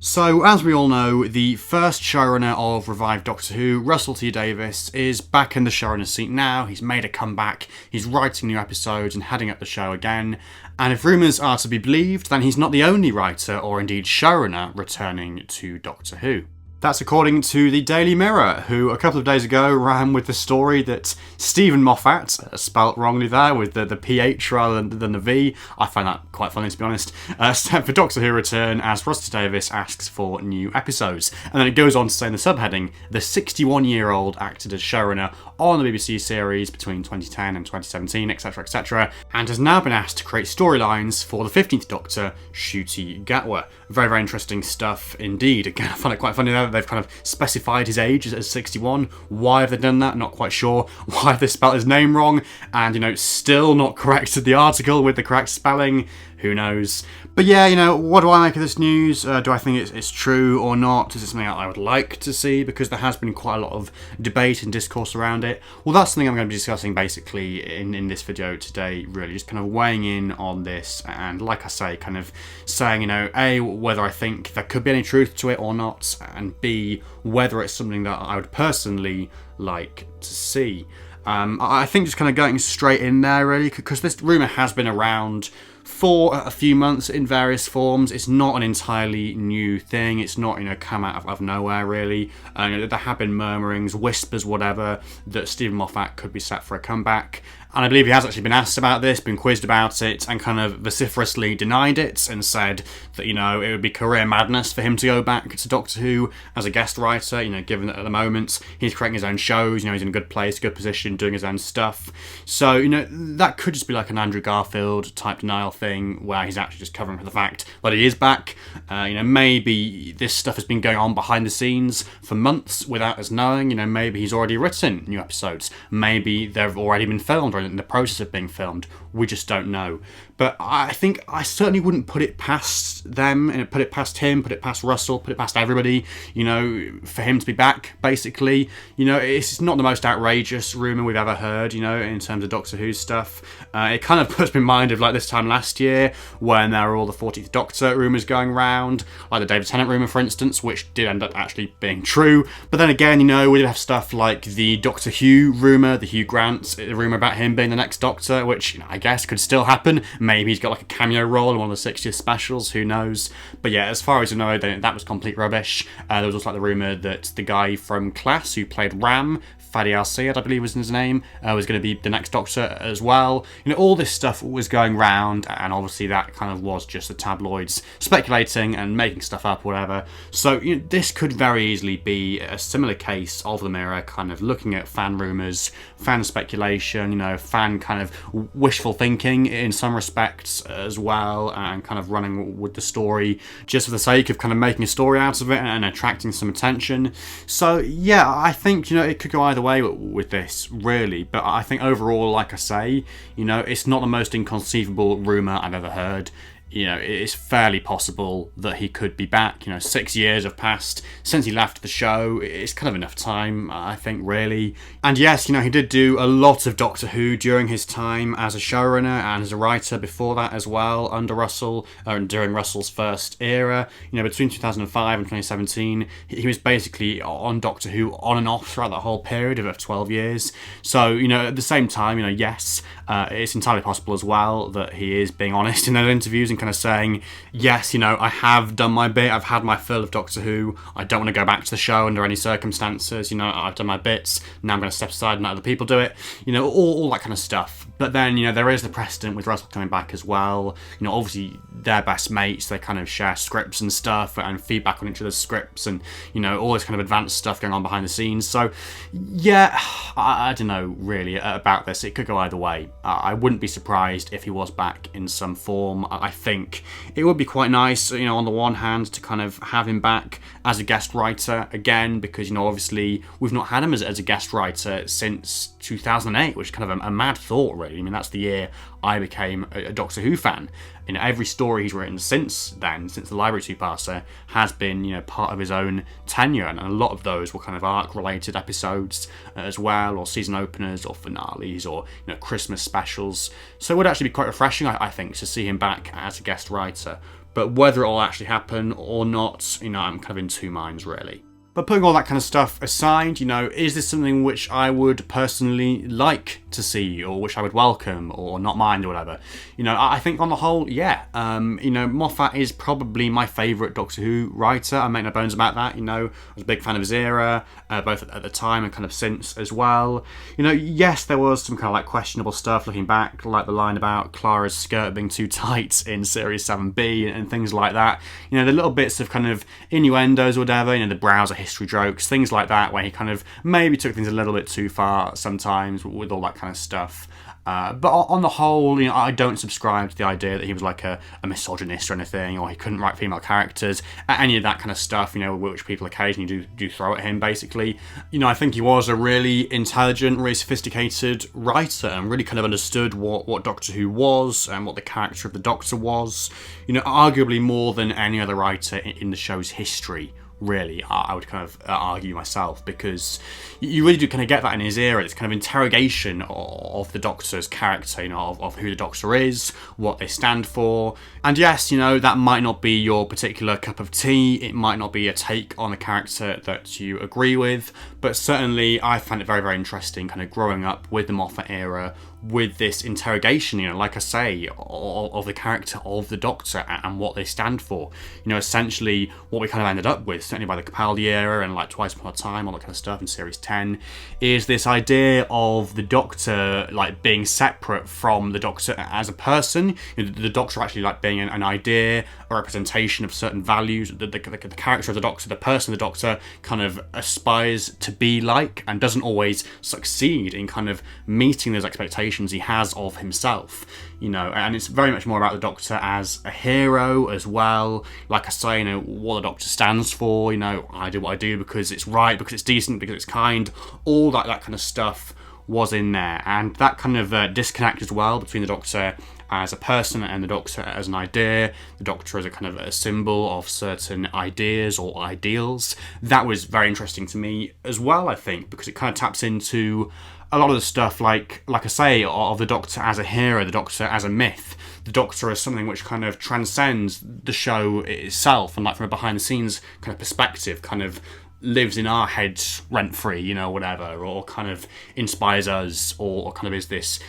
So, as we all know, the first showrunner of revived Doctor Who, Russell T Davies, is back in the showrunner seat now. He's made a comeback, he's writing new episodes and heading up the show again. And if rumours are to be believed, then he's not the only writer, or indeed showrunner, returning to Doctor Who. That's according to the Daily Mirror, who a couple of days ago ran with the story that Stephen Moffat, spelt wrongly there with the PH rather than the V, I find that quite funny to be honest, set for Doctor Who return as Russell T Davies asks for new episodes. And then it goes on to say in the subheading, the 61-year-old acted as showrunner on the BBC series between 2010 and 2017, etc, and has now been asked to create storylines for the 15th Doctor, Ncuti Gatwa. Very, very interesting stuff indeed. Again, I find it quite funny there that they've kind of specified his age as 61. Why have they done that? Not quite sure. Why have they spelled his name wrong? And, still not corrected the article with the correct spelling. Who knows? But yeah, what do I make of this news? Do I think it's true or not? Is it something I would like to see? Because there has been quite a lot of debate and discourse around it. Well, that's something I'm going to be discussing basically in this video today, really. Just kind of weighing in on this and, like I say, kind of saying, A, whether I think there could be any truth to it or not, and B, whether it's something that I would personally like to see. I think just kind of going straight in there, really, because this rumour has been around for a few months in various forms. It's not an entirely new thing. It's not, come out of nowhere, really. There have been murmurings, whispers, whatever, that Stephen Moffat could be set for a comeback. And I believe he has actually been asked about this, been quizzed about it, and kind of vociferously denied it and said that, it would be career madness for him to go back to Doctor Who as a guest writer, given that at the moment he's creating his own shows, he's in a good place, good position, doing his own stuff. So, that could just be like an Andrew Garfield type denial thing where he's actually just covering for the fact that he is back. Maybe this stuff has been going on behind the scenes for months without us knowing. Maybe he's already written new episodes. Maybe they've already been filmed or in the process of being filmed. We just don't know. But I think I certainly wouldn't put it past them, and put it past him, put it past Russell, put it past everybody, for him to be back, basically. It's not the most outrageous rumour we've ever heard, in terms of Doctor Who stuff. It kind of puts me in mind of like this time last year when there were all the 40th Doctor rumours going around, like the David Tennant rumour, for instance, which did end up actually being true. But then again, we did have stuff like the Doctor Who rumour, the Hugh Grant, the rumour about him being the next Doctor, which, I guess could still happen. Maybe he's got like a cameo role in one of the 60th specials, who knows. But yeah, as far as I know, that was complete rubbish. There was also like the rumour that the guy from Class who played Ram, Fadi Al-Sayed, I believe was his name, was going to be the next Doctor as well. All this stuff was going round, and obviously that kind of was just the tabloids speculating and making stuff up, whatever. So this could very easily be a similar case of the Mirror, kind of looking at fan rumours, fan speculation, fan kind of wishful thinking in some respects as well, and kind of running with the story just for the sake of kind of making a story out of it and attracting some attention. So yeah, I think it could go either way with this, really. But I think overall, like I say, it's not the most inconceivable rumour I've ever heard. It's fairly possible that he could be back. 6 years have passed since he left the show. It's kind of enough time, I think, really. And yes, he did do a lot of Doctor Who during his time as a showrunner and as a writer before that as well, under Russell, and during Russell's first era. Between 2005 and 2017, he was basically on Doctor Who on and off throughout that whole period of 12 years. So, at the same time, yes, it's entirely possible as well that he is being honest in those interviews and kind of saying, yes, I have done my bit, I've had my fill of Doctor Who, I don't want to go back to the show under any circumstances, I've done my bits, now I'm going to step aside and let other people do it, all that kind of stuff. But then, there is the precedent with Russell coming back as well. Obviously they're best mates, they kind of share scripts and stuff and feedback on each other's scripts and, all this kind of advanced stuff going on behind the scenes. So yeah, I don't know really about this. It could go either way. I wouldn't be surprised if he was back in some form. I think it would be quite nice, on the one hand, to kind of have him back as a guest writer again, because, obviously we've not had him as a guest writer since 2008, which is kind of a mad thought, really. I mean, that's the year I became a Doctor Who fan. Every story he's written since then, since the Library two-parter, has been, part of his own tenure, and a lot of those were kind of arc-related episodes as well, or season openers, or finales, or Christmas specials. So it would actually be quite refreshing, I think, to see him back as a guest writer. But whether it'll actually happen or not, I'm kind of in two minds, really. But putting all that kind of stuff aside, is this something which I would personally like to see, or which I would welcome, or not mind, or whatever? I think on the whole, yeah. Moffat is probably my favourite Doctor Who writer. I make no bones about that. I was a big fan of his era, both at the time and kind of since as well. Yes, there was some kind of like questionable stuff looking back, like the line about Clara's skirt being too tight in Series 7B and things like that. The little bits of kind of innuendos or whatever, the browser history jokes, things like that, where he kind of maybe took things a little bit too far sometimes with all that kind of stuff. But on the whole, I don't subscribe to the idea that he was like a misogynist or anything, or he couldn't write female characters, any of that kind of stuff, which people occasionally do throw at him, basically. I think he was a really intelligent, really sophisticated writer, and really kind of understood what Doctor Who was, and what the character of the Doctor was, arguably more than any other writer in the show's history. Really, I would kind of argue myself, because you really do kind of get that in his era. It's kind of interrogation of the Doctor's character, of who the Doctor is, what they stand for. And yes, that might not be your particular cup of tea, it might not be a take on a character that you agree with, but certainly I found it very, very interesting kind of growing up with the Moffat era, with this interrogation, like I say, of the character of the Doctor and what they stand for. Essentially what we kind of ended up with, certainly by the Capaldi era and like Twice Upon a Time, all that kind of stuff in Series 10, is this idea of the Doctor like being separate from the Doctor as a person. The Doctor actually like being an idea, a representation of certain values. The character of the Doctor, the person of the Doctor, kind of aspires to be like, and doesn't always succeed in kind of meeting those expectations he has of himself, and it's very much more about the Doctor as a hero as well. Like I say, what the Doctor stands for, I do what I do because it's right, because it's decent, because it's kind, all that kind of stuff was in there. And that kind of disconnect as well between the Doctor as a person and the Doctor as an idea, the Doctor as a kind of a symbol of certain ideas or ideals, that was very interesting to me as well, I think, because it kind of taps into a lot of the stuff, like I say, of the Doctor as a hero, the Doctor as a myth, the Doctor as something which kind of transcends the show itself, and like from a behind the scenes kind of perspective, kind of lives in our heads rent-free, whatever, or kind of inspires us, or kind of is this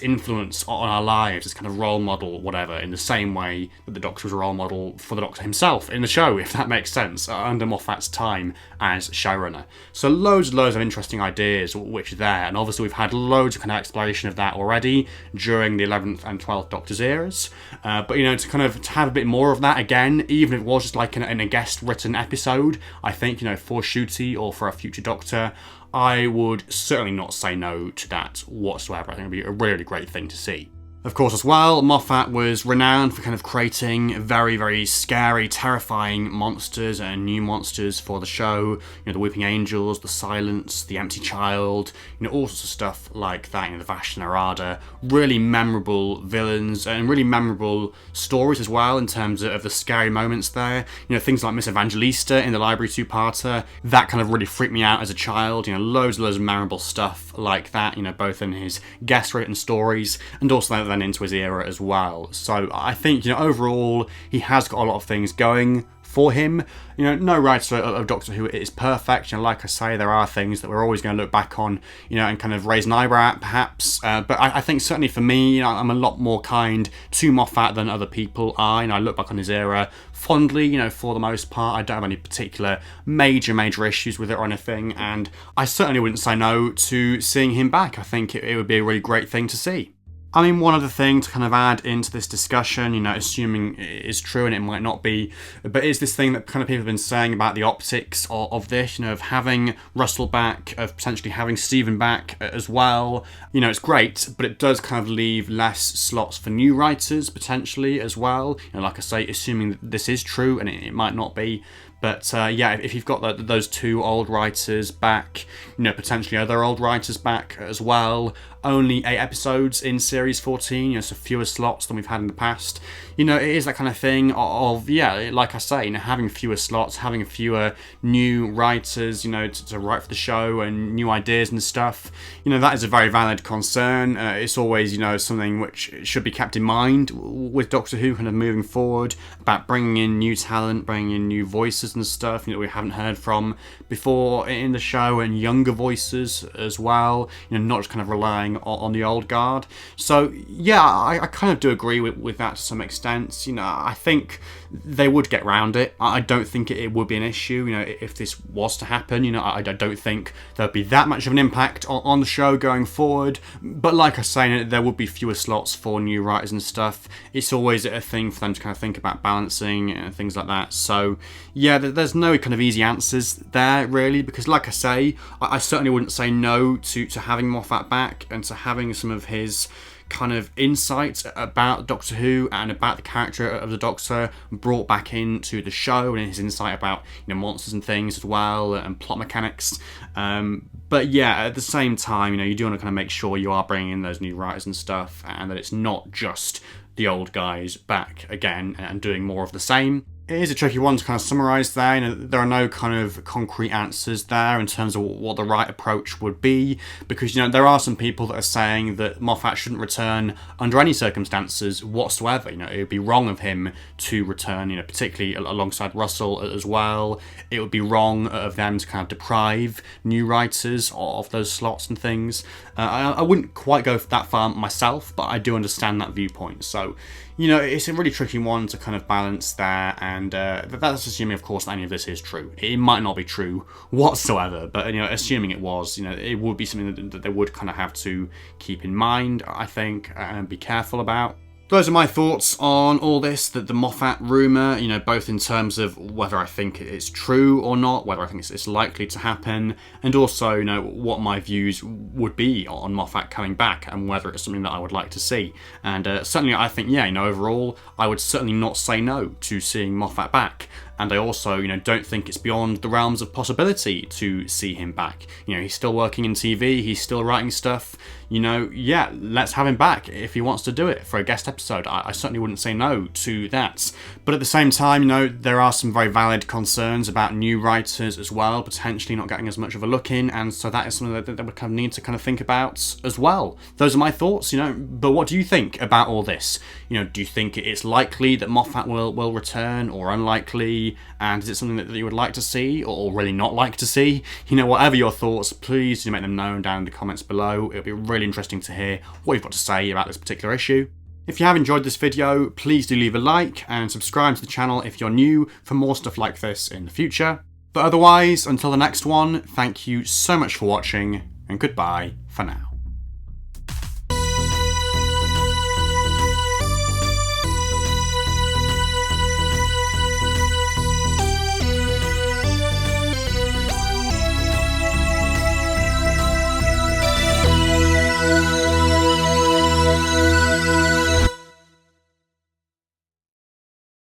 influence on our lives, this kind of role model, whatever, in the same way that the Doctor was a role model for the Doctor himself in the show, if that makes sense, under Moffat's time as showrunner. So loads of interesting ideas which are there, and obviously we've had loads of kind of exploration of that already during the 11th and 12th Doctor's eras, but to have a bit more of that again, even if it was just like in a guest written episode, I think, for Ncuti or for a future Doctor, I would certainly not say no to that whatsoever. I think it would be a really great thing to see. Of course, as well, Moffat was renowned for kind of creating very, very scary, terrifying monsters and new monsters for the show. The Weeping Angels, the Silence, the Empty Child, all sorts of stuff like that. The Vashta Nerada, really memorable villains and really memorable stories as well in terms of the scary moments there. Things like Miss Evangelista in the Library two-parter, that kind of really freaked me out as a child. Loads of memorable stuff like that, both in his guest written stories and also then into his era as well. So I think, overall, he has got a lot of things going for him. No writer of Doctor Who is perfect. Like I say, there are things that we're always going to look back on, and kind of raise an eyebrow at, perhaps. But I think certainly for me, I'm a lot more kind to Moffat than other people are. I look back on his era fondly, for the most part. I don't have any particular major issues with it or anything, and I certainly wouldn't say no to seeing him back. I think it would be a really great thing to see. I mean, one other thing to kind of add into this discussion, assuming it is true and it might not be, but is this thing that kind of people have been saying about the optics of this, of having Russell back, of potentially having Stephen back as well. It's great, but it does kind of leave less slots for new writers, potentially, as well. Like I say, assuming that this is true, and it might not be. But if you've got those two old writers back, potentially other old writers back as well, only 8 episodes in series 14, so fewer slots than we've had in the past. It is that kind of thing of, yeah, like I say, having fewer slots, having fewer new writers, to write for the show and new ideas and stuff. That is a very valid concern. It's always, something which should be kept in mind with Doctor Who kind of moving forward, about bringing in new talent, bringing in new voices and stuff that we haven't heard from before in the show, and younger voices as well, not just kind of relying on the old guard. So yeah, I kind of do agree with that to some extent. I think they would get round it. I don't think it would be an issue, if this was to happen. I don't think there'd be that much of an impact on the show going forward. But like I say, there would be fewer slots for new writers and stuff. It's always a thing for them to kind of think about balancing and things like that. So yeah, there's no kind of easy answers there really, because like I say, I certainly wouldn't say no to having Moffat back and to having some of his kind of insights about Doctor Who and about the character of the Doctor brought back into the show, and his insight about monsters and things as well, and plot mechanics. But yeah, at the same time, you do want to kind of make sure you are bringing in those new writers and stuff, and that it's not just the old guys back again and doing more of the same. It is a tricky one to kind of summarise there. There are no kind of concrete answers there in terms of what the right approach would be, because there are some people that are saying that Moffat shouldn't return under any circumstances whatsoever. It would be wrong of him to return, particularly alongside Russell as well. It would be wrong of them to kind of deprive new writers of those slots and things. I wouldn't quite go that far myself, but I do understand that viewpoint. So it's a really tricky one to kind of balance there, and that's assuming, of course, that any of this is true. It might not be true whatsoever, but assuming it was, it would be something that they would kind of have to keep in mind, I think, and be careful about. Those are my thoughts on all this, the Moffat rumour, both in terms of whether I think it's true or not, whether I think it's likely to happen, and also, what my views would be on Moffat coming back, and whether it's something that I would like to see. And certainly I think, yeah, overall, I would certainly not say no to seeing Moffat back. And I also, don't think it's beyond the realms of possibility to see him back. He's still working in TV, he's still writing stuff. Yeah, let's have him back if he wants to do it for a guest episode. I certainly wouldn't say no to that. But at the same time, there are some very valid concerns about new writers as well, potentially not getting as much of a look in, and so that is something that we kind of need to kind of think about as well. Those are my thoughts, but what do you think about all this? Do you think it's likely that Moffat will return, or unlikely? And is it something that you would like to see, or really not like to see? Whatever your thoughts, please do make them known down in the comments below. It'll be really interesting to hear what you've got to say about this particular issue. If you have enjoyed this video, please do leave a like and subscribe to the channel if you're new for more stuff like this in the future. But otherwise, until the next one, thank you so much for watching, and goodbye for now.